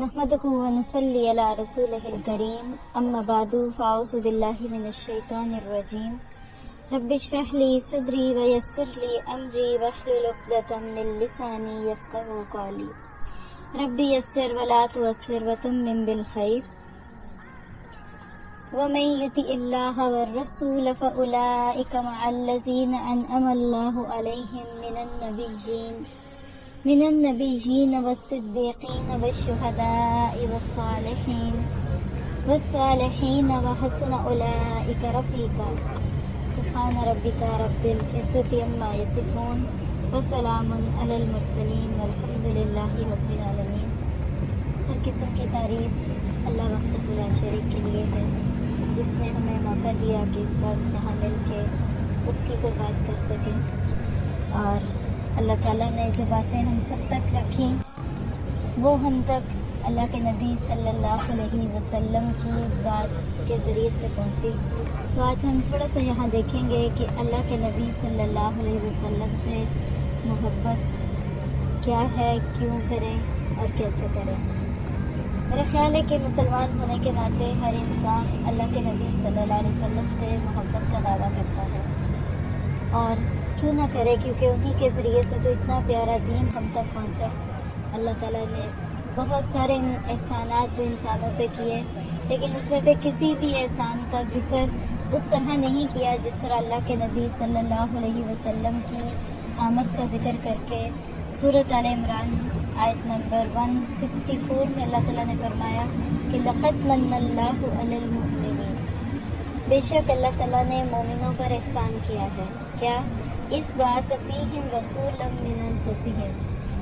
نحمده ونصلي على رسوله الكريم اما بعد فاعوذ بالله من الشيطان الرجيم رب اشرح لي صدري ويسر لي امري واحلل عقدة من لساني يفقهوا قولي رب يسر ولا تعسر وتمم بالخير ومن يطع الله والرسول فاولئك مع الذين انعم الله عليهم من النبيين والصديقين والشهداء والصالحين وحسن أولئك رفيقا سبحان ربك رب العزة عما يصفون وسلام على المرسلين والحمد لله رب العالمين۔ ہر قسم کی تعریف اللہ وحدہ لا شریک کے لیے ہے، جس نے ہمیں موقع دیا کہ اس وقت یہاں مل کے اس کی کوئی بات کر سکیں، اور اللہ تعالیٰ نے جو باتیں ہم سب تک رکھیں وہ ہم تک اللہ کے نبی صلی اللہ علیہ وسلم کی ذات کے ذریعے سے پہنچی۔ تو آج ہم تھوڑا سا یہاں دیکھیں گے کہ اللہ کے نبی صلی اللہ علیہ وسلم سے محبت کیا ہے، کیوں کریں اور کیسے کریں۔ میرا خیال ہے کہ مسلمان ہونے کے ناطے ہر انسان اللہ کے نبی صلی اللہ علیہ وسلم سے محبت کا دعویٰ کرتا ہے، اور کیوں نہ کرے، کیونکہ انہی کے ذریعے سے تو اتنا پیارا دین ہم تک پہنچا۔ اللہ تعالیٰ نے بہت سارے احسانات جو انسانوں پہ کیے، لیکن اس میں سے کسی بھی احسان کا ذکر اس طرح نہیں کیا جس طرح اللہ کے نبی صلی اللہ علیہ وسلم کی آمد کا ذکر کر کے سورۃ آل عمران آیت نمبر 164 میں اللہ تعالیٰ نے فرمایا کہ لقد من اللہ علی المؤمنین، بے شک اللہ تعالیٰ نے مومنوں پر احسان کیا ہے۔ کیا؟ اذ بعث فیہم رسولا من انفسہم،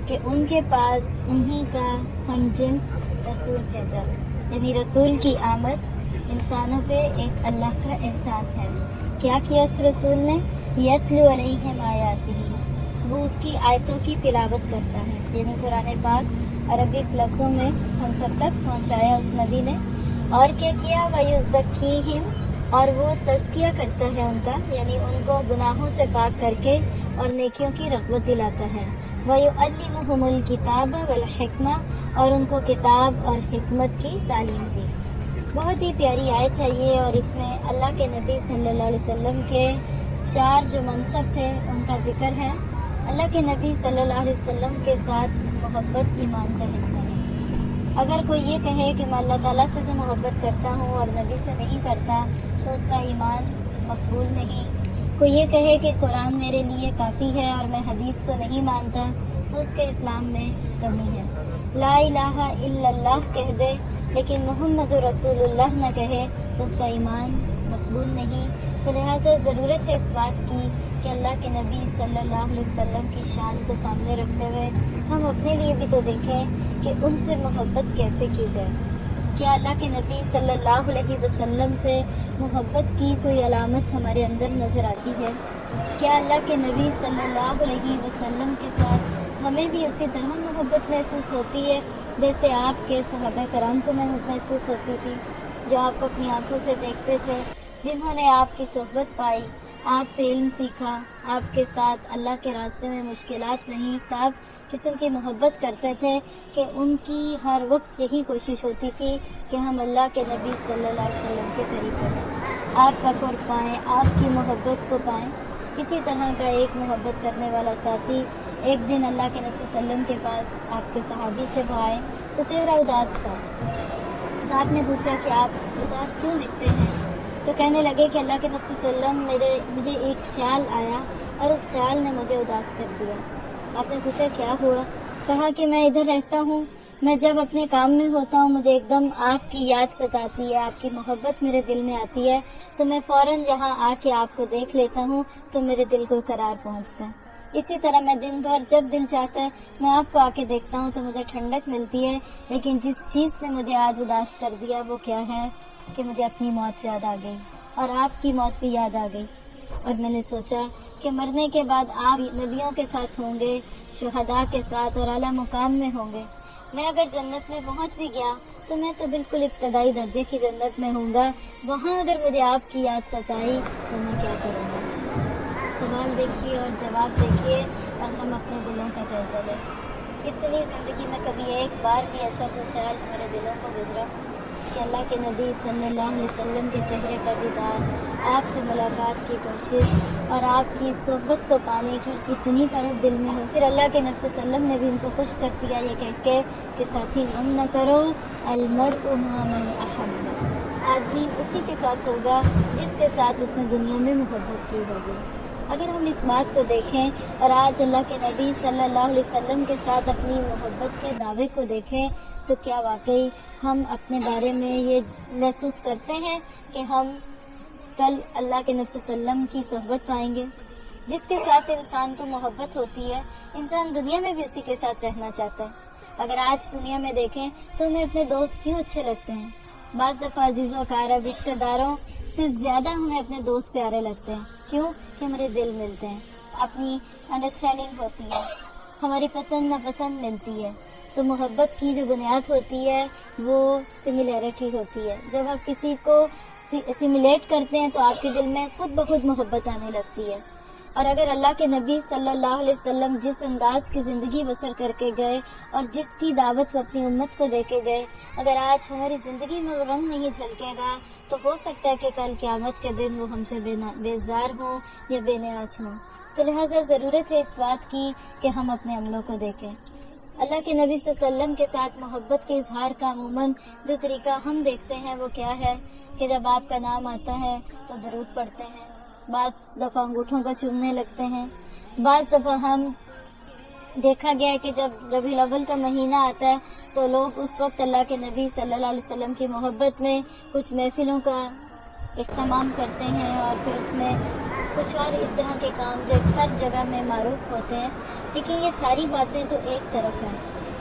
کہ ان کے پاس انہی کا ہم جنس رسول بھیجا، یعنی رسول کی آمد انسانوں پہ ایک اللہ کا احسان ہے۔ کیا کیا اس رسول نے؟ یتلو علیہم آیاتہ، وہ اس کی آیتوں کی تلاوت کرتا ہے، یعنی قرآن پاک عربک لفظوں میں ہم سب تک پہنچایا اس نبی نے۔ اور کیا کیا؟ وَيُزَكِّيهِمْ، اور وہ تزکیہ کرتا ہے ان کا، یعنی ان کو گناہوں سے پاک کر کے اور نیکیوں کی رغبت دلاتا ہے۔ وَيُعَلِّمُهُمُ الْكِتَابَ وَالْحِكْمَةَ، اور ان کو کتاب اور حکمت کی تعلیم دی۔ بہت ہی پیاری آیت ہے یہ، اور اس میں اللہ کے نبی صلی اللہ علیہ وسلم کے 4 جو منصب تھے ان کا ذکر ہے۔ اللہ کے نبی صلی اللہ علیہ وسلم کے ساتھ محبت ایمان کا حصہ ہے۔ اگر کوئی یہ کہے کہ میں اللہ تعالیٰ سے تو محبت کرتا ہوں اور نبی سے نہیں کرتا، تو اس کا ایمان مقبول نہیں۔ کوئی یہ کہے کہ قرآن میرے لیے کافی ہے اور میں حدیث کو نہیں مانتا، تو اس کے اسلام میں کمی ہے۔ لا الہ الا اللہ کہہ دے لیکن محمد رسول اللہ نہ کہے تو اس کا ایمان مقبول نہیں۔ تو لہٰذا ضرورت ہے اس بات کی کہ اللہ کے نبی صلی اللہ علیہ وسلم کی شان کو سامنے رکھتے ہوئے ہم اپنے لیے بھی تو دیکھیں کہ ان سے محبت کیسے کی جائے۔ کیا اللہ کے نبی صلی اللہ علیہ وسلم سے محبت کی کوئی علامت ہمارے اندر نظر آتی ہے؟ کیا اللہ کے نبی صلی اللہ علیہ وسلم کے ساتھ ہمیں بھی اسی طرح محبت محسوس ہوتی ہے جیسے آپ کے صحابہ کرام کو محسوس ہوتی تھی، جو آپ کو اپنی آنکھوں سے دیکھتے تھے، جنہوں نے آپ کی صحبت پائی، آپ سے علم سیکھا، آپ کے ساتھ اللہ کے راستے میں مشکلات سہیں، تب قسم کی محبت کرتے تھے کہ ان کی ہر وقت یہی کوشش ہوتی تھی کہ ہم اللہ کے نبی صلی اللہ علیہ وسلم کے قریب رہیں، آپ کا قرب پائیں، آپ کی محبت کو پائیں۔ اسی طرح کا ایک محبت کرنے والا ساتھی ایک دن اللہ کے نبی صلی اللہ علیہ وسلم کے پاس آپ کے صحابی تھے، وہ آئے تو چہرہ اداس تھا، تو آپ نے پوچھا کہ آپ اداس کیوں دکھتے ہیں؟ تو کہنے لگے کہ اللہ کے نبی صلی اللہ علیہ وسلم مجھے ایک خیال آیا اور اس خیال نے مجھے اداس کر دیا۔ آپ نے پوچھا کیا ہوا؟ کہا کہ میں ادھر رہتا ہوں، میں جب اپنے کام میں ہوتا ہوں مجھے ایک دم آپ کی یاد ستاتی ہے، آپ کی محبت میرے دل میں آتی ہے، تو میں فوراً یہاں آ کے آپ کو دیکھ لیتا ہوں تو میرے دل کو قرار پہنچتا ہے۔ اسی طرح میں دن بھر جب دل چاہتا ہے میں آپ کو آ کے دیکھتا ہوں تو مجھے ٹھنڈک ملتی ہے، لیکن جس چیز نے مجھے آج اداس کر دیا وہ کیا ہے کہ مجھے اپنی موت یاد آ گئی اور آپ کی موت بھی یاد آ گئی، اور میں نے سوچا کہ مرنے کے بعد آپ نبیوں کے ساتھ ہوں گے، شہداء کے ساتھ اور اعلیٰ مقام میں ہوں گے۔ میں اگر جنت میں پہنچ بھی گیا تو میں تو بالکل ابتدائی درجے کی جنت میں ہوں گا، وہاں اگر مجھے آپ کی یاد ستائی تو میں کیا کروں گا؟ سوال دیکھیے اور جواب دیکھیے، اور ہم اپنے دلوں کا جائزہ لیں۔ اتنی زندگی میں کبھی ایک بار بھی ایسا کوئی خیال ہمارے دلوں کو گزرا کہ اللہ کے نبی صلی اللہ علیہ وسلم کے چہرے کا دیدار، آپ سے ملاقات کی کوشش اور آپ کی صحبت کو پانے کی اتنی طرف دل میں ہو؟ پھر اللہ کے نبی صلی اللہ علیہ وسلم نے بھی ان کو خوش کر دیا یہ کہہ کے کہ ساتھی غم نہ کرو، المرء مع من احب، آدمی اسی کے ساتھ ہوگا جس کے ساتھ اس نے دنیا میں محبت کی ہوگی۔ اگر ہم اس بات کو دیکھیں اور آج اللہ کے نبی صلی اللہ علیہ وسلم کے ساتھ اپنی محبت کے دعوے کو دیکھیں تو کیا واقعی ہم اپنے بارے میں یہ محسوس کرتے ہیں کہ ہم کل اللہ کے نبی صلی اللہ علیہ وسلم کی صحبت پائیں گے؟ جس کے ساتھ انسان کو محبت ہوتی ہے، انسان دنیا میں بھی اسی کے ساتھ رہنا چاہتا ہے۔ اگر آج دنیا میں دیکھیں تو ہمیں اپنے دوست کیوں اچھے لگتے ہیں؟ بعض دفعہ عزیزوں اقارب رشتہ داروں سے زیادہ ہمیں اپنے دوست پیارے لگتے ہیں۔ کیوں؟ کہ ہمارے دل ملتے ہیں، اپنی انڈرسٹینڈنگ ہوتی ہے، ہماری پسند ناپسند ملتی ہے۔ تو محبت کی جو بنیاد ہوتی ہے وہ سملیرٹی ہوتی ہے۔ جب آپ کسی کو سملیٹ کرتے ہیں تو آپ کے دل میں خود بخود محبت آنے لگتی ہے۔ اور اگر اللہ کے نبی صلی اللہ علیہ وسلم جس انداز کی زندگی بسر کر کے گئے اور جس کی دعوت وہ اپنی امت کو دے کے گئے، اگر آج ہماری زندگی میں وہ رنگ نہیں جھلکے گا تو ہو سکتا ہے کہ کل قیامت کے دن وہ ہم سے بیزار ہوں یا بے نیاز ہوں۔ تو لہٰذا ضرورت ہے اس بات کی کہ ہم اپنے عملوں کو دیکھیں۔ اللہ کے نبی صلی اللہ علیہ وسلم کے ساتھ محبت کے اظہار کا عموماً جو طریقہ ہم دیکھتے ہیں وہ کیا ہے کہ جب آپ کا نام آتا ہے تو درود پڑھتے ہیں، بعض دفعہ انگوٹھوں کو چومنے لگتے ہیں، بعض دفعہ ہم دیکھا گیا ہے کہ جب ربیع الاول کا مہینہ آتا ہے تو لوگ اس وقت اللہ کے نبی صلی اللہ علیہ وسلم کی محبت میں کچھ محفلوں کا اہتمام کرتے ہیں اور پھر اس میں کچھ اور اس طرح کے کام جو ہر جگہ میں معروف ہوتے ہیں۔ لیکن یہ ساری باتیں تو ایک طرف ہیں۔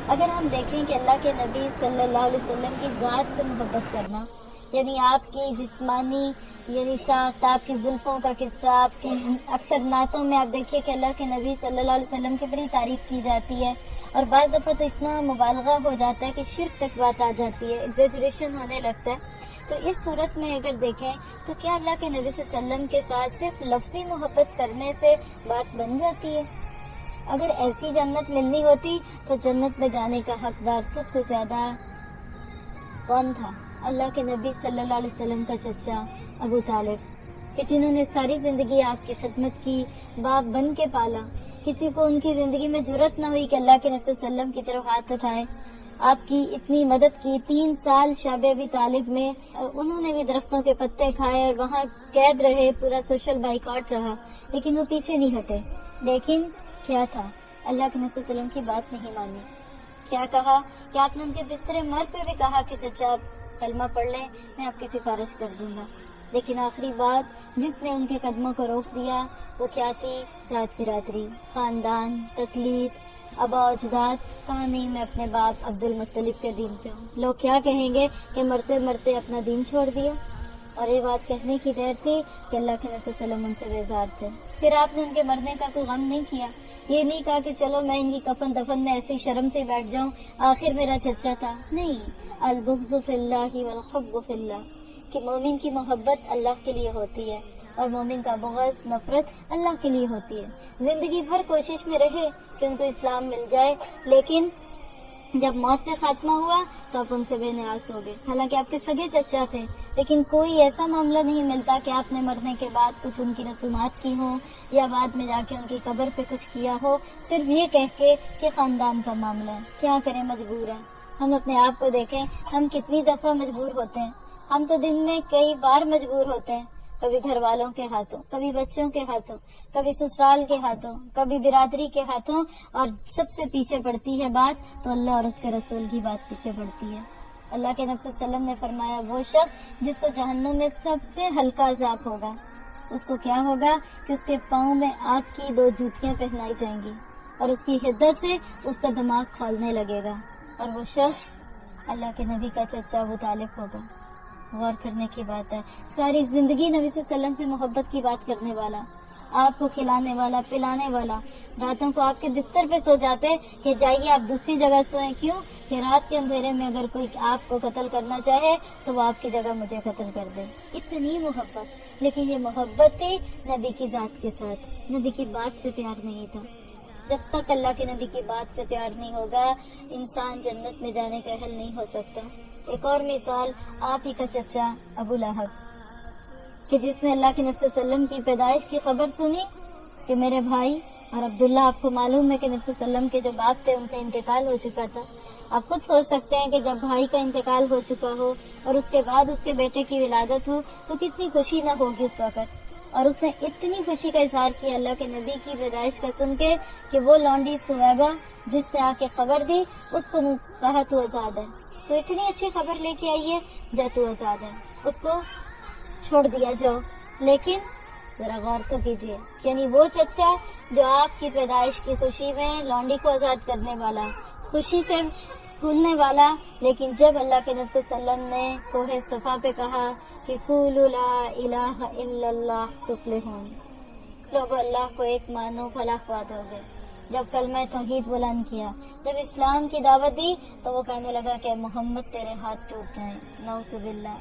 اگر ہم دیکھیں کہ اللہ کے نبی صلی اللہ علیہ وسلم کی ذات سے محبت کرنا، یعنی آپ کی جسمانی یعنی ساخت، آپ کی زلفوں کا قصہ، آپ کی اکثر نعتوں میں آپ دیکھیے کہ اللہ کے نبی صلی اللہ علیہ وسلم کی بڑی تعریف کی جاتی ہے، اور بعض دفعہ تو اتنا مبالغہ ہو جاتا ہے کہ شرک تک بات آ جاتی ہے، ایگزیجریشن ہونے لگتا ہے۔ تو اس صورت میں اگر دیکھیں تو کیا اللہ کے نبی صلی اللہ علیہ وسلم کے ساتھ صرف لفظی محبت کرنے سے بات بن جاتی ہے؟ اگر ایسی جنت ملنی ہوتی تو جنت میں جانے کا حقدار سب سے زیادہ کون تھا؟ اللہ کے نبی صلی اللہ علیہ وسلم کا چچا ابو طالب، کہ جنہوں نے ساری زندگی آپ کی خدمت کی، باپ بن کے پالا۔ کسی کو ان کی زندگی میں جرأت نہ ہوئی کہ اللہ کے نبی صلی اللہ علیہ وسلم کی طرف ہاتھ اٹھائے، آپ کی اتنی مدد کی۔ 3 سال شاب ابی طالب میں انہوں نے بھی درختوں کے پتے کھائے اور وہاں قید رہے، پورا سوشل بائیکاٹ رہا، لیکن وہ پیچھے نہیں ہٹے۔ لیکن کیا تھا؟ اللہ کے نبی صلی اللہ علیہ وسلم کی بات نہیں مانی۔ کیا کہا کہ آپ نے ان کے بستر مرگ پہ بھی کہا کہ چچا آپ کلمہ پڑھ لیں، میں آپ کی سفارش کر دوں گا۔ لیکن آخری بات جس نے ان کے قدموں کو روک دیا وہ کیا تھی؟ ذات برادری، خاندان، تقلید، ابا اجداد۔ کہا نہیں، میں اپنے باپ عبد المطلب کے دین پہ ہوں۔ لوگ کیا کہیں گے کہ مرتے مرتے اپنا دین چھوڑ دیا، اور یہ بات کہنے کی دیر تھی کہ اللہ کے نبی صلی اللہ علیہ وسلم ان سے بیزار تھے۔ پھر آپ نے ان کے مرنے کا کوئی غم نہیں کیا، یہ نہیں کہا کہ چلو میں ان کی کفن دفن میں ایسی شرم سے بیٹھ جاؤں، آخر میرا چچا تھا۔ نہیں، البغض فی اللہ والحب فی اللہ، کہ مومن کی محبت اللہ کے لیے ہوتی ہے اور مومن کا بغض، نفرت اللہ کے لیے ہوتی ہے۔ زندگی بھر کوشش میں رہے کہ ان کو اسلام مل جائے، لیکن جب موت پہ خاتمہ ہوا تو آپ ان سے بے نیاز ہو گئے، حالانکہ آپ کے سگے چچا تھے۔ لیکن کوئی ایسا معاملہ نہیں ملتا کہ آپ نے مرنے کے بعد کچھ ان کی رسومات کی ہوں یا بعد میں جا کے ان کی قبر پہ کچھ کیا ہو، صرف یہ کہہ کے کہ خاندان کا معاملہ ہے۔ کیا کریں، مجبور ہیں۔ ہم اپنے آپ کو دیکھیں، ہم کتنی دفعہ مجبور ہوتے ہیں۔ ہم تو دن میں کئی بار مجبور ہوتے ہیں، کبھی گھر والوں کے ہاتھوں، کبھی بچوں کے ہاتھوں، کبھی سسرال کے ہاتھوں، کبھی برادری کے ہاتھوں، اور سب سے پیچھے پڑتی ہے بات تو اللہ اور اس کے رسول کی بات پیچھے پڑتی ہے۔ اللہ کے نبی صلی اللہ علیہ وسلم نے فرمایا وہ شخص جس کو جہنم میں سب سے ہلکا عذاب ہوگا، اس کو کیا ہوگا کہ اس کے پاؤں میں آگ کی 2 جوتیاں پہنائی جائیں گی اور اس کی حدت سے اس کا دماغ کھولنے لگے گا، اور وہ شخص اللہ کے نبی کا چچا ابو طالب ہوگا۔ غور کرنے کی بات ہے، ساری زندگی نبی صلی اللہ علیہ وسلم سے محبت کی بات کرنے والا، آپ کو کھلانے والا، پلانے والا، راتوں کو آپ کے بستر پہ سو جاتے کہ جائیے آپ دوسری جگہ سوئیں۔ کیوں؟ کہ رات کے اندھیرے میں اگر کوئی آپ کو قتل کرنا چاہے تو وہ آپ کی جگہ مجھے قتل کر دے۔ اتنی محبت، لیکن یہ محبت تھی نبی کی ذات کے ساتھ، نبی کی بات سے پیار نہیں تھا۔ جب تک اللہ کے نبی کی بات سے پیار نہیں ہوگا انسان جنت میں جانے کا اہل نہیں ہو سکتا. ایک اور مثال آپ ہی کا چچا ابو لہب کہ جس نے اللہ کے نبی صلی اللہ علیہ وسلم کی پیدائش کی خبر سنی کہ میرے بھائی اور عبداللہ، آپ کو معلوم ہے کہ نبی صلی اللہ علیہ وسلم کے جو باپ تھے ان کا انتقال ہو چکا تھا. آپ خود سوچ سکتے ہیں کہ جب بھائی کا انتقال ہو چکا ہو اور اس کے بعد اس کے بیٹے کی ولادت ہو تو کتنی خوشی نہ ہوگی اس وقت. اور اس نے اتنی خوشی کا اظہار کیا اللہ کے نبی کی پیدائش کا سن کے کہ وہ لونڈی ثویبہ جس نے آ کے خبر دی اس کو کہا تو آزاد ہے. تو اتنی اچھی خبر لے کے آئی ہے، جا تو آزاد ہے، اس کو چھوڑ دیا جاؤ. لیکن ذرا غور تو کیجیے، یعنی وہ چچا جو آپ کی پیدائش کی خوشی میں لونڈی کو آزاد کرنے والا، خوشی سے پھولنے والا، لیکن جب اللہ کے نبی صلی اللہ علیہ وسلم نے کوہ صفا پہ کہا کہ قولوا لا الہ الا اللہ تفلحون، لوگوں اللہ کو ایک مانو فلاح پا جاؤ گے. جب کلمہ توحید بلند کیا، جب اسلام کی دعوت دی تو وہ کہنے لگا کہ محمد تیرے ہاتھ ٹوٹ جائیں، نعوذ باللہ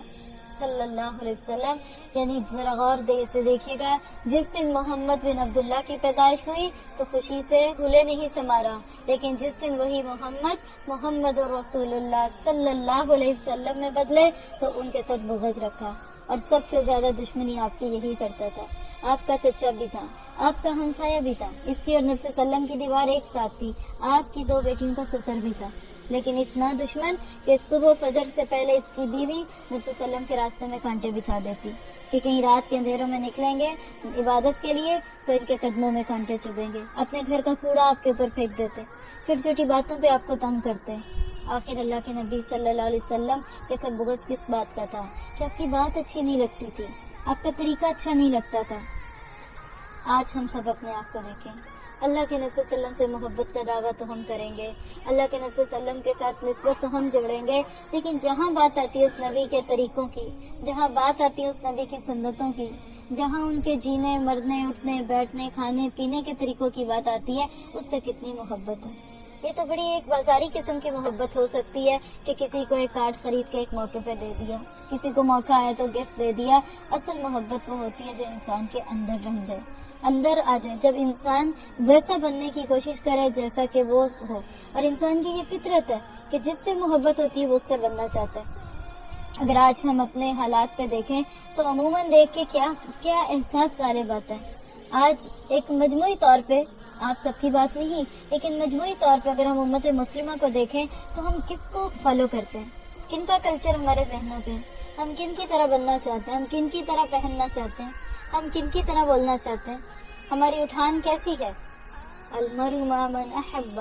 صلی اللہ علیہ وسلم. یعنی ذرا غور سے دیکھیے گا، جس دن محمد بن عبداللہ کی پیدائش ہوئی تو خوشی سے پھولے نہیں سے مارا، لیکن جس دن وہی محمد رسول اللہ صلی اللہ علیہ وسلم میں بدلے تو ان کے ساتھ بغض رکھا. اور سب سے زیادہ دشمنی آپ کی یہی کرتا تھا. آپ کا چچا بھی تھا، آپ کا ہمسایہ بھی تھا، اس کی اور نبی صلی اللہ علیہ وسلم کی دیوار ایک ساتھ تھی، آپ کی 2 بیٹیوں کا سسر بھی تھا، لیکن اتنا دشمن کہ صبح فجر سے پہلے اس کی بیوی نبی صلی اللہ علیہ وسلم کے راستے میں کانٹے بچھا دیتی کہ کہیں رات کے اندھیروں میں نکلیں گے عبادت کے لیے تو ان کے قدموں میں کانٹے چبھیں گے. اپنے گھر کا کوڑا آپ کے اوپر پھینک دیتے، چھوٹی چھوٹی باتوں پہ آپ کو تنگ کرتے. آخر اللہ کے نبی صلی اللہ علیہ وسلم کے سب بغض کس بات کا تھا کہ آپ کی بات اچھی نہیں لگتی تھی، آپ کا طریقہ اچھا نہیں لگتا تھا. آج ہم سب اپنے آپ کو دیکھیں، اللہ کے نبی صلی اللہ علیہ وسلم سے محبت کا دعویٰ تو ہم کریں گے، اللہ کے نبی صلی اللہ علیہ وسلم کے ساتھ نسبت تو ہم جوڑیں گے، لیکن جہاں بات آتی ہے اس نبی کے طریقوں کی، جہاں بات آتی ہے اس نبی کی سنتوں کی، جہاں ان کے جینے مرنے اٹھنے بیٹھنے کھانے پینے کے طریقوں کی بات آتی ہے، اس سے کتنی محبت ہے. یہ تو بڑی ایک بازاری قسم کی محبت ہو سکتی ہے کہ کسی کو ایک کارڈ خرید کے ایک موقع پہ دے دیا، کسی کو موقع آیا تو گفٹ دے دیا. اصل محبت وہ ہوتی ہے جو انسان کے اندر رہ جائے، اندر آ جائے، جب انسان ویسا بننے کی کوشش کرے جیسا کہ وہ ہو. اور انسان کی یہ فطرت ہے کہ جس سے محبت ہوتی ہے وہ اس سے بننا چاہتا ہے. اگر آج ہم اپنے حالات پہ دیکھیں تو عموماً دیکھ کے کیا احساس غالب آتا ہے. آج ایک مجموعی طور پہ، آپ سب کی بات نہیں لیکن مجموعی طور پہ اگر ہم امت مسلمہ کو دیکھیں تو ہم کس کو فالو کرتے ہیں، کن کا کلچر ہمارے ذہنوں پہ، ہم کن کی طرح بننا چاہتے ہیں، ہم کن کی طرح پہننا چاہتے ہیں، ہم کن کی طرح بولنا چاہتے ہیں، ہماری اٹھان کیسی ہے. المرء مع من احب،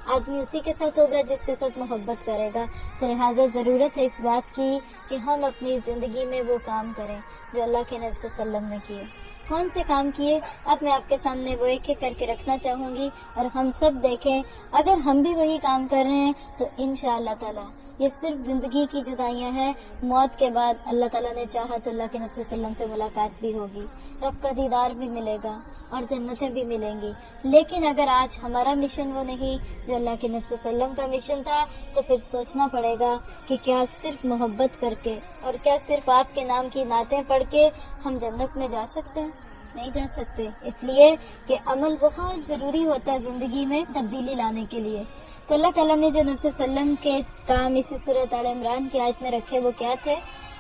آدمی اسی کے ساتھ ہوگا جس کے ساتھ محبت کرے گا. تو لہٰذا ضرورت ہے اس بات کی کہ ہم اپنی زندگی میں وہ کام کریں جو اللہ کے نبی صلی اللہ علیہ وسلم نے کیے. کون سے کام کیے؟ اب میں آپ کے سامنے وہ ایک ایک کر کے رکھنا چاہوں گی اور ہم سب دیکھیں اگر ہم بھی وہی کام کر رہے ہیں تو انشاءاللہ تعالی یہ صرف زندگی کی جدائیاں ہیں، موت کے بعد اللہ تعالیٰ نے چاہا تو اللہ کے نبی صلی اللہ علیہ وسلم سے ملاقات بھی ہوگی، رب کا دیدار بھی ملے گا اور جنتیں بھی ملیں گی. لیکن اگر آج ہمارا مشن وہ نہیں جو اللہ کے نبی صلی اللہ علیہ وسلم کا مشن تھا تو پھر سوچنا پڑے گا کہ کیا صرف محبت کر کے اور کیا صرف آپ کے نام کی نعتیں پڑھ کے ہم جنت میں جا سکتے ہیں؟ نہیں جا سکتے، اس لیے کہ عمل بہت ضروری ہوتا ہے زندگی میں تبدیلی لانے کے لیے. تو اللہ تعالیٰ نے جو نبی صلی اللہ علیہ وسلم کے کام اسی سورۃ آل عمران کی آیت میں رکھے وہ کیا تھے،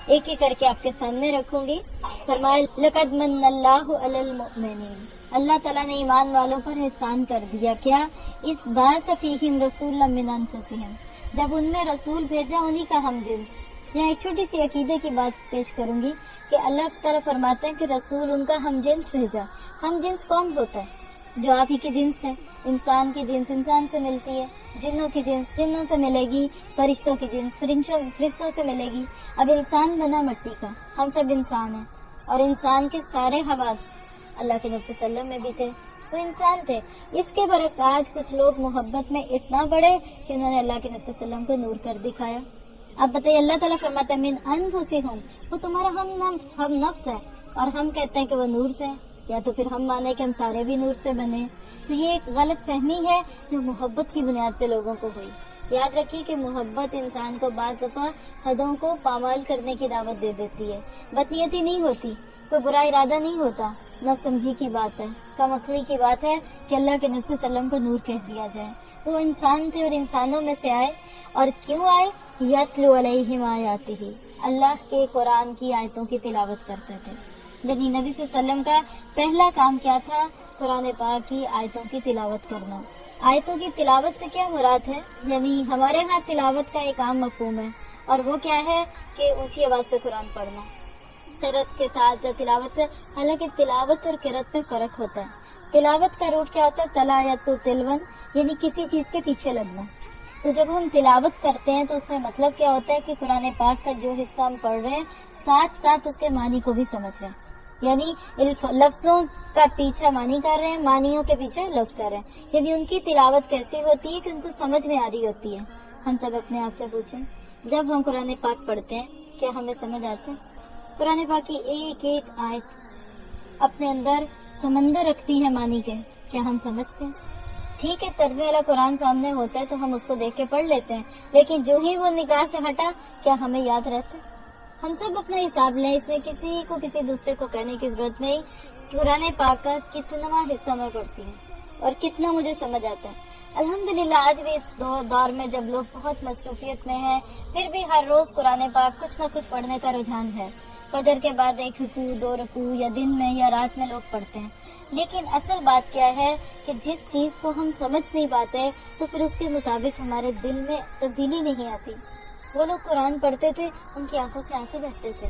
ایک ایک کر کے آپ کے سامنے رکھوں گی. فرمایا لقد من اللہ علی المؤمنین، اللہ تعالیٰ نے ایمان والوں پر احسان کر دیا. کیا؟ اس بعث فیہم رسولا من انفسہم، جب ان میں رسول بھیجا انہی کا ہم جنس. یہاں ایک چھوٹی سی عقیدے کی بات پیش کروں گی کہ اللہ تعالیٰ فرماتے ہیں کہ رسول ان کا ہم جنس بھیجا. ہم جنس کون ہوتا ہے؟ جو آپ ہی کی جنس ہے. انسان کی جنس انسان سے ملتی ہے، جنوں کی جنس جنوں سے ملے گی، فرشتوں کی جنس فرشتوں سے ملے گی. اب انسان بنا مٹی کا، ہم سب انسان ہیں اور انسان کے سارے حواس اللہ کے نبی صلی اللہ علیہ وسلم میں بھی تھے، وہ انسان تھے. اس کے برعکس آج کچھ لوگ محبت میں اتنا بڑے کہ انہوں نے اللہ کے نبی صلی اللہ علیہ وسلم کو نور کر دکھایا. اب بتائیے، اللہ تعالیٰ فرماتا ہے من انفسہم، وہ تمہارا ہم نفس ہے اور ہم کہتے ہیں کہ وہ نور سے ہے، یا تو پھر ہم مانے کہ ہم سارے بھی نور سے بنے. تو یہ ایک غلط فہمی ہے جو محبت کی بنیاد پہ لوگوں کو ہوئی. یاد رکھیے کہ محبت انسان کو بعض دفعہ حدوں کو پامال کرنے کی دعوت دے دیتی ہے. بدنیتی نہیں ہوتی، کوئی برا ارادہ نہیں ہوتا، نہ سمجھی کی بات ہے، کم عقلی کی بات ہے کہ اللہ کے نبی صلی اللہ علیہ وسلم کو نور کہہ دیا جائے۔ وہ انسان تھے اور انسانوں میں سے آئے، اور کیوں آئے؟ یتلو علیہم آیاتہ، اللہ کے قرآن کی آیتوں کی تلاوت کرتے تھے۔ یعنی نبی صلی اللہ علیہ وسلم کا پہلا کام کیا تھا؟ قرآن پاک کی آیتوں کی تلاوت کرنا۔ آیتوں کی تلاوت سے کیا مراد ہے؟ یعنی ہمارے ہاں تلاوت کا ایک عام مفہوم ہے، اور وہ کیا ہے کہ اونچی آواز سے قرآن پڑھنا، قرأت کے ساتھ جو تلاوت ہے۔ حالانکہ تلاوت اور قرأت میں فرق ہوتا ہے۔ تلاوت کا روٹ کیا ہوتا ہے؟ تلا یا تو تلون، یعنی کسی چیز کے پیچھے لگنا۔ تو جب ہم تلاوت کرتے ہیں تو اس میں مطلب کیا ہوتا ہے کہ قرآن پاک کا جو حصہ ہم پڑھ رہے ہیں ساتھ ساتھ اس کے معنی کو بھی سمجھ رہے ہیں، یعنی لفظوں کا پیچھا معنی کر رہے ہیں، معنیوں کے پیچھے لفظ کر رہے ہیں۔ یعنی ان کی تلاوت کیسی ہوتی ہے کہ ان کو سمجھ میں آ رہی ہوتی ہے۔ ہم سب اپنے آپ سے پوچھیں، جب ہم قرآن پاک پڑھتے ہیں کیا ہمیں سمجھ آتا ہے؟ قرآن پاک کی ایک ایک آیت اپنے اندر سمندر رکھتی ہے معنی کے، کیا ہم سمجھتے ہیں؟ ٹھیک ہے، ترجمے والا قرآن سامنے ہوتا ہے تو ہم اس کو دیکھ کے پڑھ لیتے ہیں، لیکن جو ہی وہ نگاہ سے ہٹا کیا ہمیں یاد رہتا ہے؟ ہم سب اپنا حساب لیں، اس میں کسی کو کسی دوسرے کو کہنے کی ضرورت نہیں۔ قرآن پاک کا کتنا حصہ میں پڑھتی ہوں اور کتنا مجھے سمجھ آتا ہے۔ الحمدللہ آج بھی اس دور میں جب لوگ بہت مصروفیت میں ہیں، پھر بھی ہر روز قرآن پاک کچھ نہ کچھ پڑھنے کا رجحان ہے۔ فجر کے بعد 1 رکوع 2 رکوع یا دن میں یا رات میں لوگ پڑھتے ہیں، لیکن اصل بات کیا ہے کہ جس چیز کو ہم سمجھ نہیں پاتے تو پھر اس کے مطابق ہمارے دل میں تبدیلی نہیں آتی۔ وہ لوگ قرآن پڑھتے تھے، ان کی آنکھوں سے آنسو بہتے تھے۔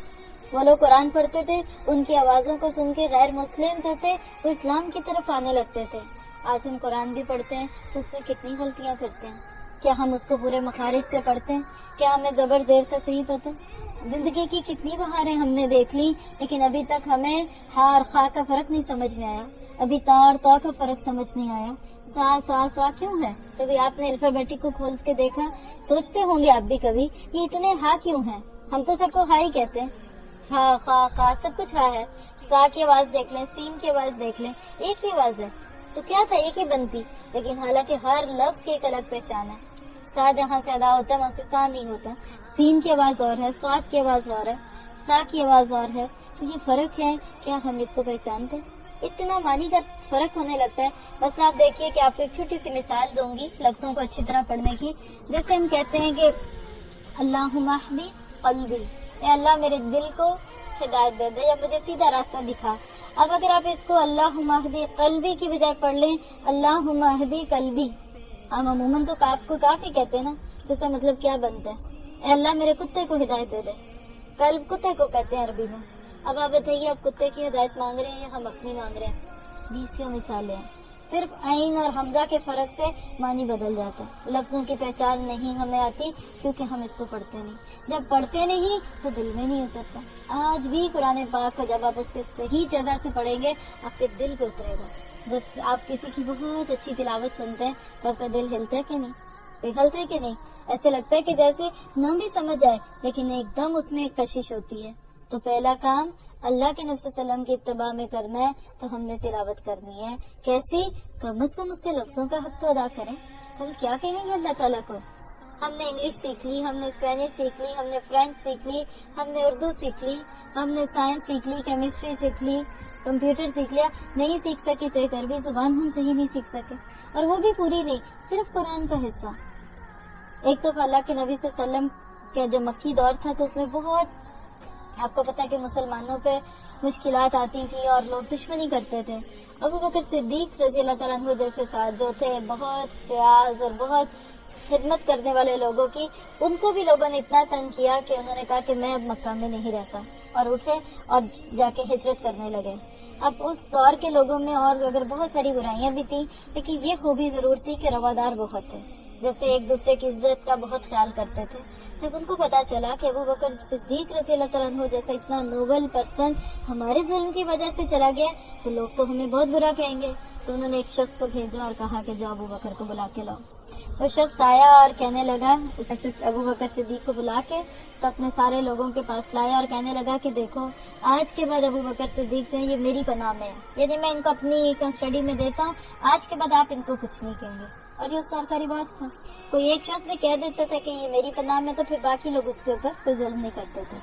وہ لوگ قرآن پڑھتے تھے، ان کی آوازوں کو سن کے غیر مسلم جو تھے وہ اسلام کی طرف آنے لگتے تھے۔ آج ہم قرآن بھی پڑھتے ہیں تو اس میں کتنی غلطیاں کرتے ہیں۔ کیا ہم اس کو پورے مخارج سے پڑھتے ہیں؟ کیا ہمیں زبر زیر کا صحیح پتہ؟ زندگی کی کتنی بہاریں ہم نے دیکھ لی، لیکن ابھی تک ہمیں ہا اور خا کا فرق نہیں سمجھ میں آیا، ابھی تا اور تا کا فرق سمجھ نہیں آیا۔ سا کیوں ہے؟ کبھی آپ نے الفابیٹک کو کھول کے دیکھا؟ سوچتے ہوں گے آپ بھی کبھی یہ اتنے ہا کیوں ہیں؟ ہم تو سب کو ہا ہی کہتے ہیں، ہا خا سب کچھ ہا ہے۔ سا کی آواز دیکھ لیں، سین کی آواز دیکھ لیں، ایک ہی آواز ہے، تو کیا تھا ایک ہی بنتی، لیکن حالانکہ ہر لفظ کی ایک الگ پہچان ہے۔ سا جہاں سے ادا ہوتا ہے وہاں سے سا نہیں ہوتا، سین کی آواز اور ہے، سواد کی آواز اور ہے، سا کی آواز اور ہے، تو یہ فرق ہے۔ کیا ہم اس کو پہچانتے؟ اتنا معنی کا فرق ہونے لگتا ہے۔ بس آپ دیکھیے کہ آپ کو ایک چھوٹی سی مثال دوں گی لفظوں کو اچھی طرح پڑھنے کی۔ جیسے ہم کہتے ہیں کہ اللہم اہدی قلبی، اے اللہ میرے دل کو ہدایت دے دے یا مجھے سیدھا راستہ دکھا۔ اب اگر آپ اس کو اللہم اہدی قلبی کی بجائے پڑھ لیں اللہم اہدی قلبی، ہم عموماً تو کاف کو کاف ہی کہتے ہیں نا، جس کا مطلب کیا بنتا ہے؟ اے اللہ میرے کتے کو ہدایت دے دے۔ قلب کتے کو کہتے ہیں عربی میں۔ اب آپ بتائیے آپ کتے کی ہدایت مانگ رہے ہیں یا ہم اپنی مانگ رہے ہیں؟ 20 مثالیں ہیں۔ صرف عین اور حمزہ کے فرق سے معنی بدل جاتا ہے۔ لفظوں کی پہچان نہیں ہمیں آتی کیونکہ ہم اس کو پڑھتے نہیں۔ جب پڑھتے نہیں تو دل میں نہیں اترتا۔ آج بھی قرآن پاک کو جب آپ اس کے صحیح جگہ سے پڑھیں گے آپ کے دل کو اترے گا۔ جب آپ کسی کی بہت اچھی تلاوت سنتے ہیں تو آپ کا دل ہلتا ہے کہ نہیں؟ پگھلتا ہے کہ نہیں؟ ایسے لگتا ہے کہ جیسے نہ بھی سمجھ آئے لیکن ایک دم اس میں ایک کشش ہوتی ہے۔ تو پہلا کام اللہ کے نبی صلی اللہ علیہ وسلم کی اتباع میں کرنا ہے، تو ہم نے تلاوت کرنی ہے۔ کیسی؟ کم از کم اس کے لفظوں کا حق تو ادا کریں۔ کل کیا کہیں گے اللہ تعالیٰ کو؟ ہم نے انگلش سیکھ لی، ہم نے اسپینش سیکھ لی، ہم نے فرینچ سیکھ لی، ہم نے اردو سیکھ لی، ہم نے سائنس سیکھ لی، کیمسٹری سیکھ لی، کمپیوٹر سیکھ لیا، نہیں سیکھ سکے تو ایک عربی زبان ہم صحیح نہیں سیکھ سکے، اور وہ بھی پوری نہیں، صرف قرآن کا حصہ۔ ایک تو اللہ کے نبی صلی اللہ علیہ وسلم کا جو مکی دور تھا تو اس میں بہت آپ کو پتا کہ مسلمانوں پہ مشکلات آتی تھی اور لوگ دشمنی کرتے تھے۔ ابو بکر صدیق رضی اللہ تعالیٰ عنہ جیسے ساتھ جو تھے بہت فیاض اور بہت خدمت کرنے والے لوگوں کی، ان کو بھی لوگوں نے اتنا تنگ کیا کہ انہوں نے کہا کہ میں اب مکہ میں نہیں رہتا، اور اٹھے اور جا کے ہجرت کرنے لگے۔ اب اس دور کے لوگوں میں اور اگر بہت ساری برائیاں بھی تھیں لیکن یہ خوبی ضرور تھی کہ روادار بہت تھے، جیسے ایک دوسرے کی عزت کا بہت خیال کرتے تھے۔ جب ان کو پتا چلا کہ ابو بکر صدیق رضی اللہ تعالیٰ عنہ جیسا اتنا نوبل پرسن ہمارے ظلم کی وجہ سے چلا گیا تو لوگ تو ہمیں بہت برا کہیں گے، تو انہوں نے ایک شخص کو بھیجا اور کہا کہ جاؤ ابو بکر کو بلا کے لاؤ۔ وہ شخص آیا اور کہنے لگا، اس ابو بکر صدیق کو بلا کے تو اپنے سارے لوگوں کے پاس لایا اور کہنے لگا کہ دیکھو آج کے بعد ابو بکر صدیق جو ہے یہ میری پناہ میں ہے، یعنی میں ان کو اپنی کسٹڈی میں دیتا ہوں، آج کے بعد آپ ان کو کچھ نہیں کہیں گے۔ اور یہ اس دور کا رواج تھا، کوئی ایک شخص بھی کہہ دیتا تھا کہ یہ میری پناہ میں تو پھر باقی لوگ اس کے اوپر کوئی ظلم نہیں کرتے تھے۔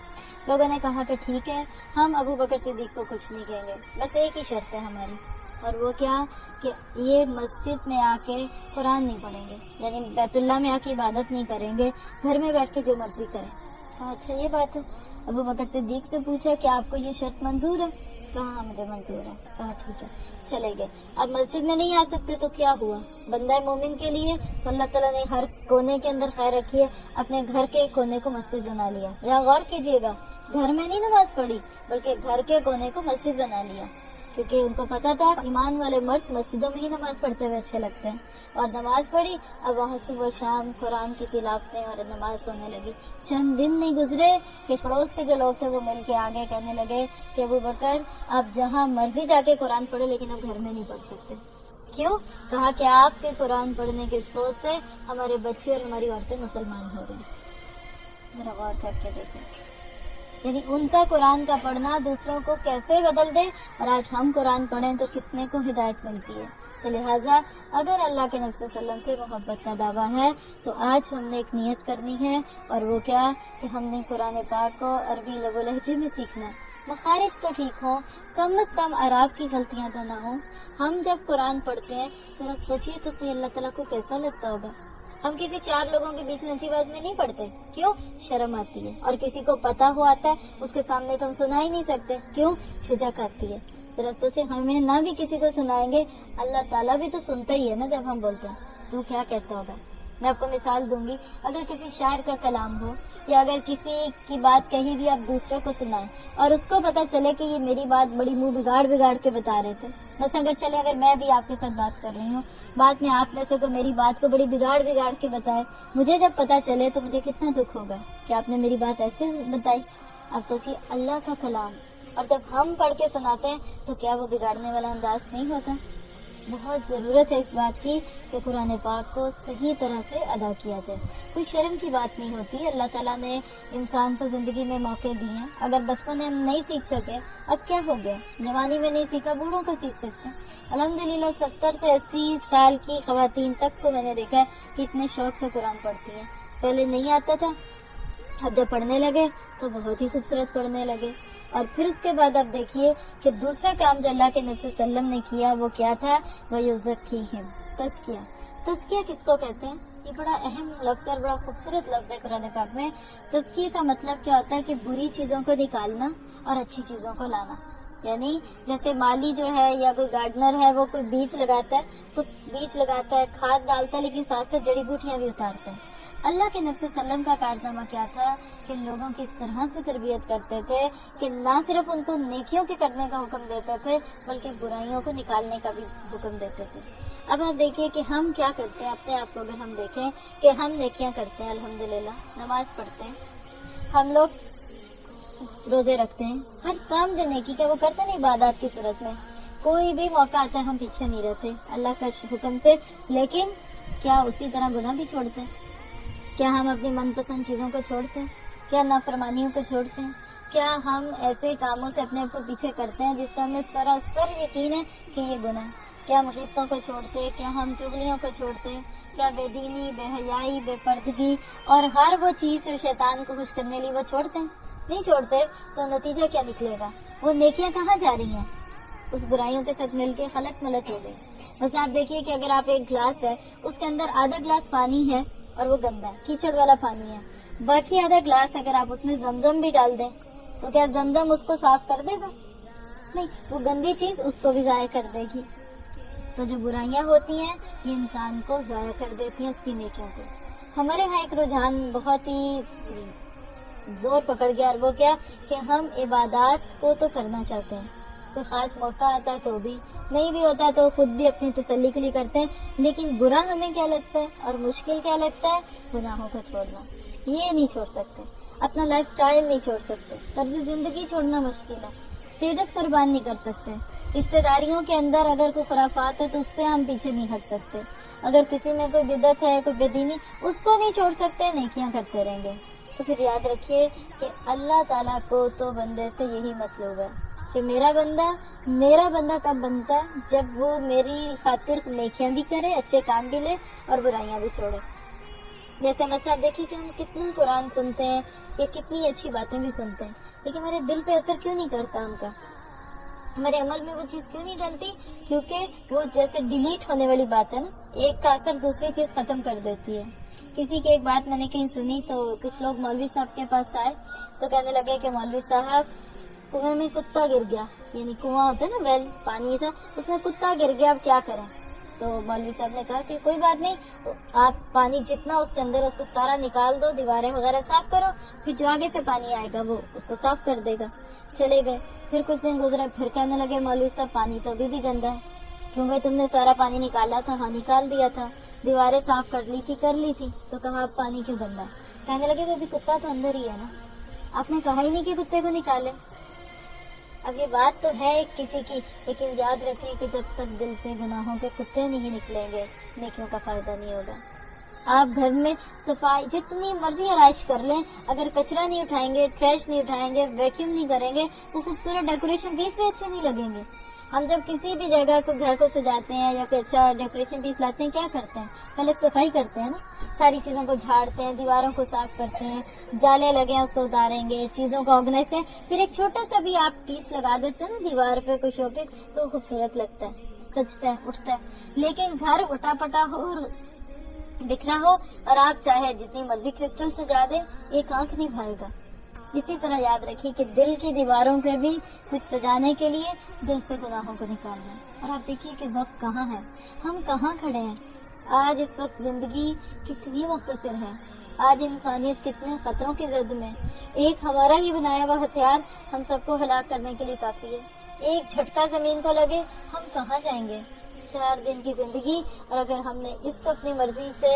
لوگوں نے کہا کہ ٹھیک ہے ہم ابو بکر صدیق کو کچھ نہیں کہیں گے، بس ایک ہی شرط ہے ہماری، اور وہ کیا کہ یہ مسجد میں آ کے قرآن نہیں پڑھیں گے، یعنی بیت اللہ میں آ کے عبادت نہیں کریں گے، گھر میں بیٹھ کے جو مرضی کریں۔ کہا اچھا یہ بات ہے۔ ابو بکر صدیق سے پوچھا کہ آپ کو یہ شرط منظور ہے؟ کہا ہاں مجھے منظور ہے۔ کہا ٹھیک ہے چلے گئے۔ اب مسجد میں نہیں آ سکتے تو کیا ہوا، بندہ مومن کے لیے تو اللہ تعالیٰ نے ہر کونے کے اندر خیر رکھی ہے، اپنے گھر کے کونے کو مسجد بنا لیا۔ یا غور کیجیے گا، گھر میں نہیں نماز پڑھی بلکہ گھر کے کونے کو مسجد بنا لیا، کیونکہ ان کو پتا تھا ایمان والے مرد مسجدوں میں ہی نماز پڑھتے ہوئے اچھے لگتے ہیں، اور نماز پڑھی۔ اب وہاں صبح شام قرآن کی تلاوتیں اور نماز ہونے لگی۔ چند دن نہیں گزرے کہ پڑوس کے جو لوگ تھے وہ مل کے آگے کہنے لگے کہ ابو بکر آپ جہاں مرضی جا کے قرآن پڑھے لیکن اب گھر میں نہیں پڑھ سکتے۔ کیوں؟ کہا کہ آپ کے قرآن پڑھنے کے سوچ سے ہمارے بچے اور ہماری عورتیں مسلمان ہو گئی۔ ذرا غور کر کے دیکھیں، یعنی ان کا قرآن کا پڑھنا دوسروں کو کیسے بدل دے، اور آج ہم قرآن پڑھیں تو کسنے کو ہدایت ملتی ہے۔ تو لہٰذا اگر اللہ کے نبی صلی اللہ علیہ وسلم سے محبت کا دعویٰ ہے تو آج ہم نے ایک نیت کرنی ہے، اور وہ کیا کہ ہم نے قرآن پاک کو عربی لب و لہجے میں سیکھنا ہے۔ مخارج تو ٹھیک ہوں، کم از کم اعراب کی غلطیاں تو نہ ہوں۔ ہم جب قرآن پڑھتے ہیں ذرا سوچیے تو صحیح اللہ تعالیٰ کو کیسا لگتا ہوگا۔ ہم کسی چار لوگوں کے بیچ میں اونچی آواز میں نہیں پڑھتے، کیوں؟ شرم آتی ہے، اور کسی کو پتا ہوا آتا ہے اس کے سامنے تو ہم سنا ہی نہیں سکتے، کیوں؟ جھجک آتی ہے۔ ذرا سوچیں، ہمیں نہ بھی کسی کو سنائیں گے اللہ تعالیٰ بھی تو سنتا ہی ہے نا جب ہم بولتے ہیں، تو کیا کہتا ہوگا۔ میں آپ کو مثال دوں گی، اگر کسی شاعر کا کلام ہو یا اگر کسی کی بات کہیں بھی آپ دوسرے کو سنائیں اور اس کو پتا چلے کہ یہ میری بات بڑی منہ بگاڑ کے بتا رہے تھے، بس اگر میں بھی آپ کے ساتھ بات کر رہی ہوں، بعد میں آپ میں سے کوئی میری بات کو بڑی بگاڑ کے بتائے، مجھے جب پتا چلے تو مجھے کتنا دکھ ہوگا کہ آپ نے میری بات ایسے بتائی۔ آپ سوچیے اللہ کا کلام، اور جب ہم پڑھ کے سناتے ہیں تو کیا وہ بگاڑنے والا انداز نہیں ہوتا؟ بہت ضرورت ہے اس بات کی کہ قرآن پاک کو صحیح طرح سے ادا کیا جائے۔ کوئی شرم کی بات نہیں ہوتی، اللہ تعالیٰ نے انسان کو زندگی میں موقع دیے ہیں، اگر بچپن میں ہم نہیں سیکھ سکے اب کیا ہو گیا، جوانی میں نہیں سیکھا بوڑھوں کو سیکھ سکتے ہیں۔ الحمدللہ 70 سے 80 سال کی خواتین تک کو میں نے دیکھا ہے کہ اتنے شوق سے قرآن پڑھتی ہیں۔ پہلے نہیں آتا تھا، اب جب پڑھنے لگے تو بہت ہی خوبصورت پڑھنے لگے۔ اور پھر اس کے بعد اب دیکھیے کہ دوسرا کام جو اللہ کے نبی صلی اللہ علیہ وسلم نے کیا وہ کیا تھا، وَيُزَكِّيهِمْ، تزکیہ۔ تزکیہ کس کو کہتے ہیں؟ یہ بڑا اہم لفظ اور بڑا خوبصورت لفظ ہے قرآن پاک میں۔ تزکیہ کا مطلب کیا ہوتا ہے کہ بری چیزوں کو نکالنا اور اچھی چیزوں کو لانا۔ یعنی جیسے مالی جو ہے یا کوئی گارڈنر ہے وہ کوئی بیج لگاتا ہے تو بیج لگاتا ہے، کھاد ڈالتا ہے، لیکن ساتھ ساتھ جڑی بوٹیاں بھی اتارتا ہے۔ اللہ کے نبی صلی اللہ علیہ وسلم کا کارنامہ کیا تھا کہ لوگوں کی اس طرح سے تربیت کرتے تھے کہ نہ صرف ان کو نیکیوں کے کرنے کا حکم دیتے تھے بلکہ برائیوں کو نکالنے کا بھی حکم دیتے تھے۔ اب آپ دیکھیے کہ ہم کیا کرتے ہیں، اپنے آپ کو اگر ہم دیکھیں کہ ہم نیکیاں کرتے ہیں، الحمدللہ نماز پڑھتے ہیں، ہم لوگ روزے رکھتے ہیں، ہر کام جو نیکی کا وہ کرتے ہیں عبادات کی صورت میں، کوئی بھی موقع آتا ہے ہم پیچھے نہیں رہتے اللہ کا حکم سے، لیکن کیا اسی طرح گناہ بھی چھوڑتے ہیں؟ کیا ہم اپنی من پسند چیزوں کو چھوڑتے ہیں؟ کیا نافرمانیوں کو چھوڑتے ہیں؟ کیا ہم ایسے کاموں سے اپنے آپ کو پیچھے کرتے ہیں جس کا ہمیں سراسر یقین ہے کہ یہ گناہ ہے؟ کیا ہم غیبتوں کو چھوڑتے ہیں؟ کیا ہم چغلیوں کو چھوڑتے ہیں؟ کیا بے دینی، بے حیائی، بے پردگی اور ہر وہ چیز جو شیطان کو خوش کرنے لی وہ چھوڑتے ہیں؟ نہیں چھوڑتے تو نتیجہ کیا نکلے گا؟ وہ نیکیاں کہاں جا رہی ہیں؟ اس برائیوں کے ساتھ مل کے خلط ملت ہو گئی۔ بس آپ دیکھیے کہ اگر آپ ایک گلاس ہے اس کے اندر آدھا گلاس پانی ہے اور وہ گندا ہے، کیچڑ والا پانی ہے، باقی آدھا گلاس اگر آپ اس میں زمزم بھی ڈال دیں تو کیا زمزم اس کو صاف کر دے گا؟ نہیں، وہ گندی چیز اس کو بھی ضائع کر دے گی۔ تو جو برائیاں ہوتی ہیں یہ انسان کو ضائع کر دیتی ہیں اس کی نیکیوں کو۔ ہمارے ہاں ایک رجحان بہت ہی زور پکڑ گیا، اور وہ کیا کہ ہم عبادات کو تو کرنا چاہتے ہیں، کوئی خاص موقع آتا ہے تو بھی، نہیں بھی ہوتا تو خود بھی اپنی تسلی کے لیے کرتے ہیں، لیکن برا ہمیں کیا لگتا ہے اور مشکل کیا لگتا ہے؟ گناہوں کو چھوڑنا۔ یہ نہیں چھوڑ سکتے، اپنا لائف سٹائل نہیں چھوڑ سکتے، طرز زندگی چھوڑنا مشکل ہے، اسٹیٹس قربان نہیں کر سکتے، رشتہ داریوں کے اندر اگر کوئی خرافات ہے تو اس سے ہم پیچھے نہیں ہٹ سکتے، اگر کسی میں کوئی بدعت ہے، کوئی بے دینی، اس کو نہیں چھوڑ سکتے، نیکیاں کرتے رہیں گے۔ تو پھر یاد رکھیے کہ اللہ تعالیٰ کو تو بندے سے یہی مطلوب ہے کہ میرا بندہ کب بنتا ہے؟ جب وہ میری خاطر نیکیاں بھی کرے، اچھے کام بھی لے اور برائیاں بھی چھوڑے۔ جیسے مثلا آپ دیکھیں کہ ہم کتنا قرآن سنتے ہیں یا کتنی اچھی باتیں بھی سنتے ہیں، لیکن ہمارے دل پہ اثر کیوں نہیں کرتا ان کا، ہمارے عمل میں وہ چیز کیوں نہیں ڈلتی؟ کیونکہ وہ جیسے ڈیلیٹ ہونے والی بات ہے نا، ایک کا اثر دوسری چیز ختم کر دیتی ہے۔ کسی کی ایک بات میں نے کہیں سنی تو کچھ لوگ مولوی صاحب کے پاس آئے تو کہنے لگے کہ مولوی صاحب کنویں میں کتا گر گیا، یعنی کنواں ہوتا ہے نا، ویل پانی تھا، اس میں کتا گر گیا، اب کیا کریں؟ تو مولوی صاحب نے کہا کہ کوئی بات نہیں، آپ پانی جتنا اس کے اندر اس کو سارا نکال دو، دیواریں وغیرہ صاف کرو، پھر جو آگے سے پانی آئے گا وہ اس کو صاف کر دے گا۔ چلے گئے، پھر کچھ دن گزرا، پھر کہنے لگے مولوی صاحب پانی تو ابھی بھی گندا ہے۔ کیوں بھائی تم نے سارا پانی نکالا تھا؟ ہاں نکال دیا تھا، دیواریں صاف کر لی تھی، تو کہا اب پانی کیوں گندا ہے؟ کہنے لگے وہ بھی کتا تو اندر ہی ہے نا، آپ نے کہا ہی نہیں کہ کتے کو نکالے۔ اب یہ بات تو ہے ایک کسی کی، لیکن یاد رکھیں کہ جب تک دل سے گناہوں کے کتے نہیں نکلیں گے نیکیوں کا فائدہ نہیں ہوگا۔ آپ گھر میں صفائی جتنی مرضی آرائش کر لیں، اگر کچرا نہیں اٹھائیں گے، ٹریش نہیں اٹھائیں گے، ویکیوم نہیں کریں گے، وہ خوبصورت ڈیکوریشن پیس بھی اچھے نہیں لگیں گے۔ ہم جب کسی بھی جگہ کو گھر کو سجاتے ہیں یا کوئی اچھا ڈیکوریشن پیس لاتے ہیں، کیا کرتے ہیں؟ پہلے صفائی کرتے ہیں نا، ساری چیزوں کو جھاڑتے ہیں، دیواروں کو صاف کرتے ہیں، جالے لگے ہیں اس کو اتاریں گے، چیزوں کو آرگنائز کریں، پھر ایک چھوٹا سا بھی آپ پیس لگا دیتے ہیں نا دیوار پہ، کوئی شو پیس، تو وہ خوبصورت لگتا ہے، سجتا ہے، اٹھتا ہے۔ لیکن گھر اٹا پٹا ہو اور بکھرا ہو اور آپ چاہے جتنی مرضی کرسٹل سجا دیں، ایک آنکھ نہیں بھائے گا۔ اسی طرح یاد رکھیے کہ دل کی دیواروں پہ بھی کچھ سجانے کے لیے دل سے گناہوں کو نکالنا ہے۔ اور آپ دیکھیے کہ وقت کہاں ہے، ہم کہاں کھڑے ہیں۔ آج اس وقت زندگی کتنی مختصر ہے، آج انسانیت کتنے خطروں کی زد میں، ایک ہمارا ہی بنایا ہوا ہتھیار ہم سب کو ہلاک کرنے کے لیے کافی ہے۔ ایک جھٹکا زمین کو لگے، ہم کہاں جائیں گے؟ 4 دن کی زندگی، اور اگر ہم نے اس کو اپنی مرضی سے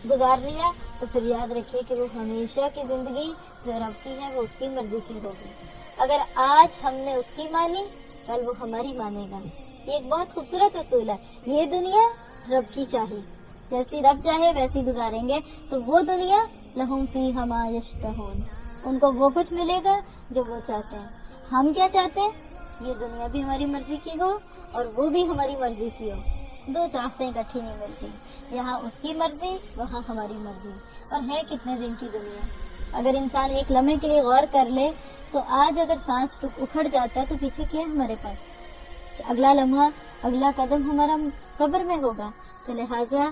گزار لیا تو پھر یاد رکھیے کہ وہ ہمیشہ کی زندگی جو رب کی ہے وہ اس کی مرضی کی ہوگی۔ اگر آج ہم نے اس کی مانی، کل وہ ہماری مانے گا۔ یہ ایک بہت خوبصورت اصول ہے، یہ دنیا رب کی چاہیے، جیسی رب چاہے ویسی گزاریں گے تو وہ دنیا لہم فیہا ما یشتہون، ان کو وہ کچھ ملے گا جو وہ چاہتے ہیں۔ ہم کیا چاہتے ہیں؟ یہ دنیا بھی ہماری مرضی کی ہو اور وہ بھی ہماری مرضی کی ہو، دو چاہتے اکٹھی نہیں ملتی، یہاں اس کی مرضی وہاں ہماری مرضی، اور ہے کتنے دن کی دنیا۔ اگر انسان ایک لمحے کے لیے غور کر لے تو آج اگر سانس اکھڑ جاتا ہے تو پیچھے کیا ہے ہمارے پاس؟ اگلا لمحہ، اگلا قدم ہمارا قبر میں ہوگا۔ تو لہٰذا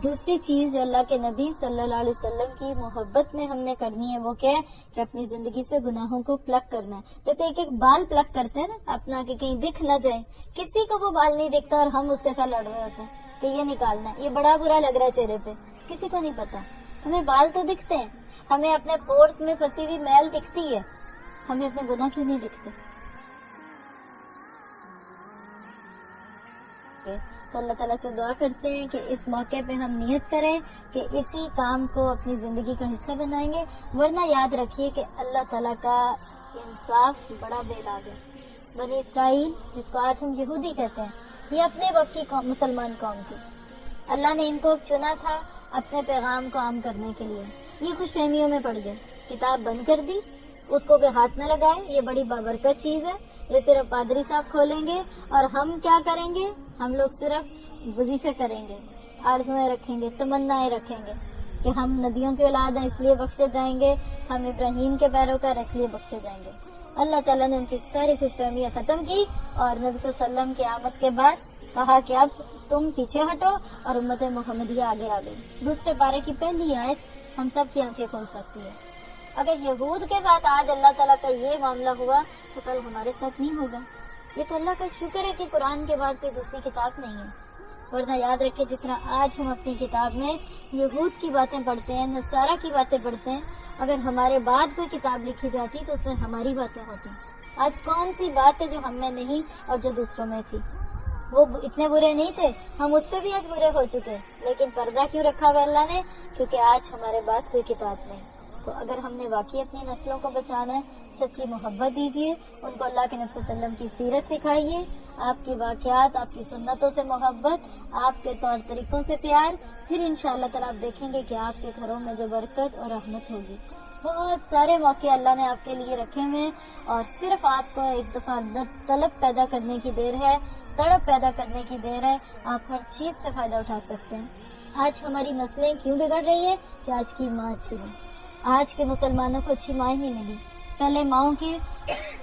دوسری چیز جو اللہ کے نبی صلی اللہ علیہ وسلم کی محبت میں ہم نے کرنی ہے وہ کیا ہے کہ اپنی زندگی سے گناہوں کو پلک کرنا ہے۔ جیسے ایک ایک بال پلک کرتے ہیں نا اپنا، کہ کہیں دکھ نہ جائے، کسی کو وہ بال نہیں دکھتا اور ہم اس کے ساتھ لڑ رہے ہوتے ہیں کہ یہ نکالنا ہے، یہ بڑا برا لگ رہا ہے چہرے پہ، کسی کو نہیں پتا۔ ہمیں بال تو دکھتے ہیں، ہمیں اپنے پورس میں پھنسی ہوئی میل دکھتی ہے، ہمیں اپنے گناہ کیوں نہیں دکھتے؟ تو اللہ تعالیٰ سے دعا کرتے ہیں کہ اس موقع پہ ہم نیت کریں کہ اسی کام کو اپنی زندگی کا حصہ بنائیں گے، ورنہ یاد رکھیے کہ اللہ تعالیٰ کا انصاف بڑا بے لاگ ہے۔ بنی اسرائیل، جس کو آج ہم یہودی کہتے ہیں، یہ اپنے وقت کی مسلمان قوم تھی، اللہ نے ان کو چنا تھا اپنے پیغام کو عام کرنے کے لیے، یہ خوش فہمیوں میں پڑ گئے، کتاب بند کر دی، اس کو کوئی ہاتھ نہ لگائے، یہ بڑی بابرکت چیز ہے، یہ صرف پادری صاحب کھولیں گے اور ہم کیا کریں گے؟ ہم لوگ صرف وظیفے کریں گے، آرزویں رکھیں گے، تمنائیں رکھیں گے کہ ہم نبیوں کی اولاد ہیں اس لیے بخشے جائیں گے، ہم ابراہیم کے پیروکار اس لیے بخشے جائیں گے۔ اللہ تعالیٰ نے ان کی ساری خوش فہمیاں ختم کی اور نبی صلی اللہ علیہ وسلم کی آمد کے بعد کہا کہ اب تم پیچھے ہٹو، اور امت محمدیہ آگے آ گئی۔ دوسرے پارے کی پہلی آیت ہم سب کی آنکھیں کھول سکتی ہے۔ اگر یہود کے ساتھ آج اللہ تعالیٰ کا یہ معاملہ ہوا تو کل ہمارے ساتھ نہیں ہوگا۔ یہ تو اللہ کا شکر ہے کہ قرآن کے بعد کوئی دوسری کتاب نہیں ہے، ورنہ یاد رکھے جس طرح آج ہم اپنی کتاب میں یہود کی باتیں پڑھتے ہیں، نصارہ کی باتیں پڑھتے ہیں، اگر ہمارے بعد کوئی کتاب لکھی جاتی تو اس میں ہماری باتیں ہوتی۔ آج کون سی بات ہے جو ہم میں نہیں اور جو دوسروں میں تھی؟ وہ اتنے برے نہیں تھے، ہم اس سے بھی آج برے ہو چکے، لیکن پردہ کیوں رکھا ہوا اللہ نے؟ کیونکہ آج ہمارے بعد کوئی کتاب نہیں۔ تو اگر ہم نے واقعی اپنی نسلوں کو بچانا ہے، سچی محبت دیجیے، ان کو اللہ کے نبی صلی اللہ علیہ وسلم کی سیرت سکھائیے، آپ کی واقعات، آپ کی سنتوں سے محبت، آپ کے طور طریقوں سے پیار، پھر انشاءاللہ تعالیٰ آپ دیکھیں گے کہ آپ کے گھروں میں جو برکت اور رحمت ہوگی۔ بہت سارے موقع اللہ نے آپ کے لیے رکھے ہوئے ہیں، اور صرف آپ کو ایک دفعہ اندر طلب پیدا کرنے کی دیر ہے، تڑپ پیدا کرنے کی دیر ہے، آپ ہر چیز سے فائدہ اٹھا سکتے ہیں۔ آج ہماری نسلیں کیوں بگڑ رہی ہے کہ آج کی ماں اچھی نہیں. آج کے مسلمانوں کو اچھی ماں نہیں ملی. پہلے ماؤں کی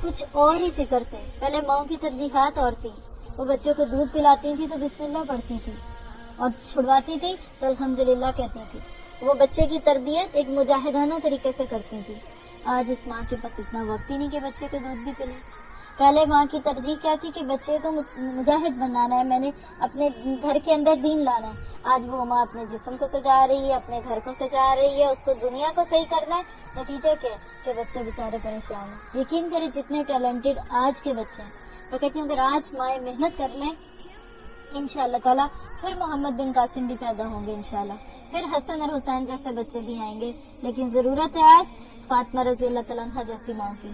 کچھ اور ہی فکر تھے. پہلے ماؤں کی ترجیحات اور تھی. وہ بچوں کو دودھ پلاتی تھی تو بسم اللہ پڑھتی تھی, اور چھڑواتی تھی تو الحمدللہ کہتی تھی. وہ بچے کی تربیت ایک مجاہدانہ طریقے سے کرتی تھی. آج اس ماں کے پاس اتنا وقت ہی نہیں کہ بچے کو دودھ بھی پلے. پہلے ماں کی ترجیح کیا تھی کہ بچے کو مجاہد بنانا ہے, میں نے اپنے گھر کے اندر دین لانا ہے. آج وہ ماں اپنے جسم کو سجا رہی ہے, اپنے گھر کو سجا رہی ہے, اس کو دنیا کو صحیح کرنا ہے. نتیجہ کیا ہے کہ بچے بیچارے پریشان ہیں. یقین کریں جتنے ٹیلنٹڈ آج کے بچے ہیں, وہ کہتی ہوں اگر آج مائیں محنت کر لیں انشاءاللہ تعالیٰ پھر محمد بن قاسم بھی پیدا ہوں گے انشاءاللہ, پھر حسن اور حسین جیسے بچے بھی آئیں گے. لیکن ضرورت ہے آج فاطمہ رضی اللہ تعالیٰ عنہ جیسی ماں کی,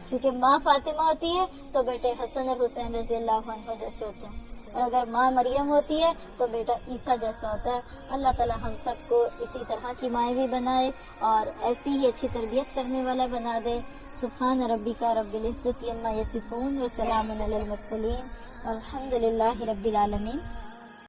کیونکہ ماں فاطمہ ہوتی ہے تو بیٹے حسن اور حسین رضی اللہ عنہ جیسے ہوتے ہیں, اور اگر ماں مریم ہوتی ہے تو بیٹا عیسیٰ جیسا ہوتا ہے. اللہ تعالیٰ ہم سب کو اسی طرح کی مائیں بھی بنائے اور ایسی ہی اچھی تربیت کرنے والا بنا دے. سبحان ربک رب العزت عما یصفون وسلام علی المرسلین والحمد للہ رب العالمین.